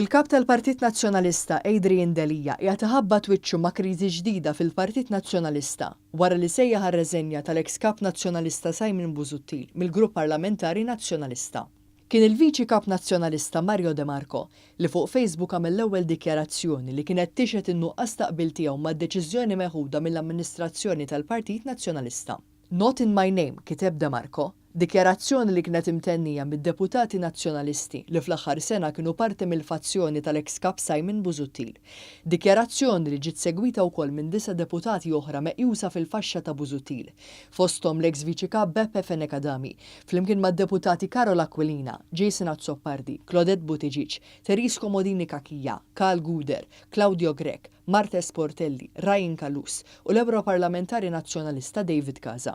Il-kap tal-Partit Nazzjonalista Adrian Delija qiegħed iħabbat wiċċu ma' kriżi ġdida fil-Partit Nazzjonalista wara li sejjaħ ar-reżenja tal-eks kap Nazzjonalista Simon Busuttil mill-Grupp Parlamentari Nazzjonalista. Kien il-Viċi Kap Nazzjonalista Mario De Marco li fuq Facebook għamel l-ewwel dikjarazzjoni li kienet tixhet in-nuqqas taqbil tiegħu mad-deċiżjoni meħuda mill-Amministrazzjoni tal-Partit Nazzjonalista. Not in my name, kiteb De Marco, dikjarazzjoni li kienet imtennija mid-deputati nazzjonalisti li fl-aħħar sena kienu parti mill-fazzjoni tal-eks kap Simon Busuttil. Dikjarazzjoni li ġiet segwita wkoll minn 9 deputati oħra meqjusa fil-faxxa ta' Busuttil, fosthom l-eks viċi kap Beppe Fenekadami, flimkien mad-deputati Karola Aquilina, Jason Azzopardi, Claudette Buttigieg, Terisco Modini Kakija, Karl Guder, Claudio Grek, Marta Sportelli, Ryan Kalus u l-Europarlamentari Nazzjonalista David Casa.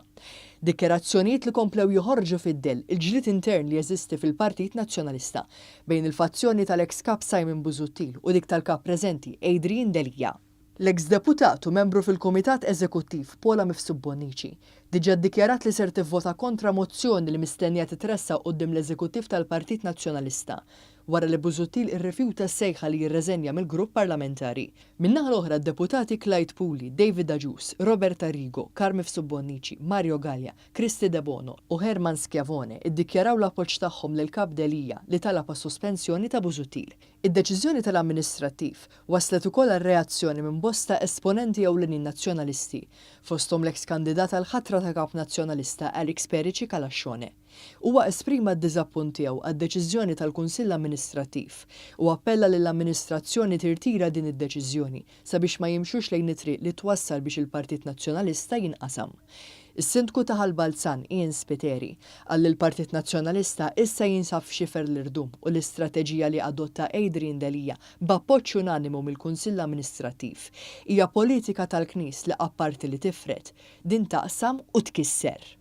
Dikjarazzjonijiet li komplew joħorġu fid-del il-ġlied intern li jeżisti fil-Partit Nazzjonalista bejn il-fazzjoni tal-eks kap Simon Busuttil u dik tal-kap preżenti Adrian Delija. L-eks deputat u membru fil-Kumitat Eżekuttiv Paula Mifsud-Bonnici diġà ddikjarat li ser tivvota kontra mozzjoni li mistennija titressa quddiem l-Eżekuttiv tal-Partit Nazzjonalista wara li Busuttil irrifjuta s-sejħa li jirreżenja mill-grupp parlamentari. Min-naħa l-oħra d-deputati Clyde Puli, David Agius, Robert Arrigo, Carl Mifsud-Bonnici, Mario Gallia, Cristi De Bono u Herman Schiavone iddikjaraw l-appoġġ tagħhom lil kap Delija li talab għas-sospensjoni ta' Busuttil. Id-deċiżjoni tal-amministrattiv waslet ukoll għar-reazzjoni minn bosta esponenti ewlenin nazzjonalisti, fosthom l-eks kandidat għal ħatra ta' kap nazzjonalista Alex Perici Kalaxxone. Huwa esprima d-diżappunt tiegħu għad-deċiżjoni tal-Kunsill Amministrattiv u appella lill-amministrazzjoni tirtira din id-deċiżjoni sabiex ma jimxux lejn it-triq li twassal biex il-Partit Nazzjonalista jinqasam. Is-Sindku ta' Balzan Ian Spiteri qal li l-Partit Nazzjonalista issa jinsab f'xifer l-irdum u l-istrateġija li adotta Adrian Delija b'appoġġ unanimu mill-Kunsill Amministrattiv hija politika tal-Knies li apparti li tifret din taqsam u tkisser.